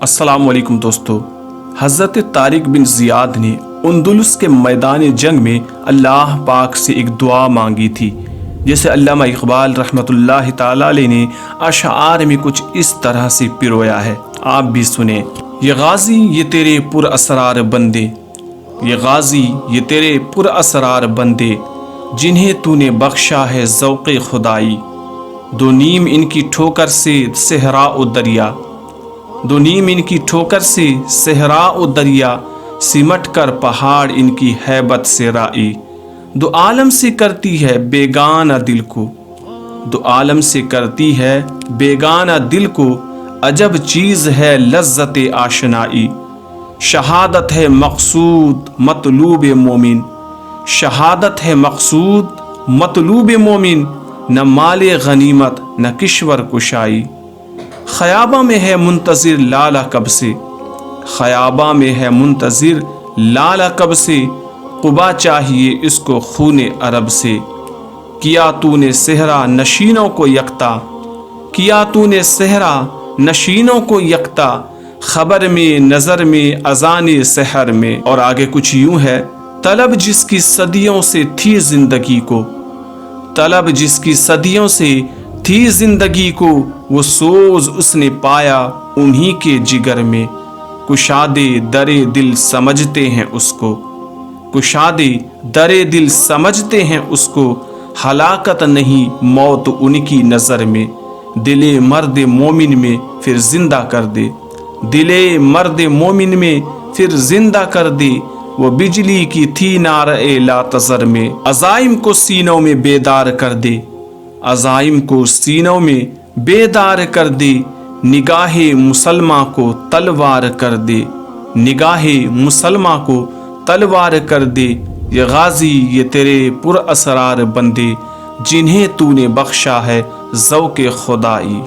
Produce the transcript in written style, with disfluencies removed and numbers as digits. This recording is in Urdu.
السلام علیکم دوستو، حضرت طارق بن زیاد نے اندلس کے میدان جنگ میں اللہ پاک سے ایک دعا مانگی تھی، جسے علامہ اقبال رحمۃ اللہ تعالی علیہ نے اشعار میں کچھ اس طرح سے پرویا ہے، آپ بھی سنیں۔ یہ غازی یہ تیرے پر اسرار بندے، یہ غازی یہ تیرے پر اسرار بندے، جنہیں تو نے بخشا ہے ذوق خدائی۔ دو نیم ان کی ٹھوکر سے صحرا و دریا، دو نیم ان کی ٹھوکر سے صحرا و دریا، سمٹ کر پہاڑ ان کی ہیبت سے رائی۔ دو عالم سے کرتی ہے بیگانہ دل کو، دو عالم سے کرتی ہے بیگانہ دل کو، عجب چیز ہے لذت آشنائی۔ شہادت ہے مقصود مطلوب مومن، شہادت ہے مقصود مطلوب مومن، نہ مال غنیمت نہ کشور کشائی۔ خیابہ میں ہے منتظر لالہ کب سے، خیابہ میں ہے منتظر لالہ کب سے، قبا چاہیے اس کو خون عرب سے۔ کیا تو نے صحرا نشینوں کو یکتا، کیا تو نے صحرا نشینوں کو یکتا، خبر میں نظر میں اذان سحر میں۔ اور آگے کچھ یوں ہے، طلب جس کی صدیوں سے تھی زندگی کو، طلب جس کی صدیوں سے تھی زندگی کو، وہ سوز اس نے پایا انہی کے جگر میں۔ کشادے در دل سمجھتے ہیں اس کو، کشادے در دل سمجھتے ہیں اس کو، ہلاکت نہیں موت ان کی نظر میں۔ دل مرد مومن میں پھر زندہ کر دے، دل مرد مومن میں پھر زندہ کر دے، وہ بجلی کی تھی نعرہ لا تذر میں۔ عزائم کو سینوں میں بیدار کر دے، عزائم کو سینوں میں بیدار کر دے، نگاہ مسلمہ کو تلوار کر دے، نگاہ مسلمہ کو تلوار کر دے۔ یہ غازی یہ تیرے پر اسرار بندے، جنہیں تو نے بخشا ہے ذوق خدائی۔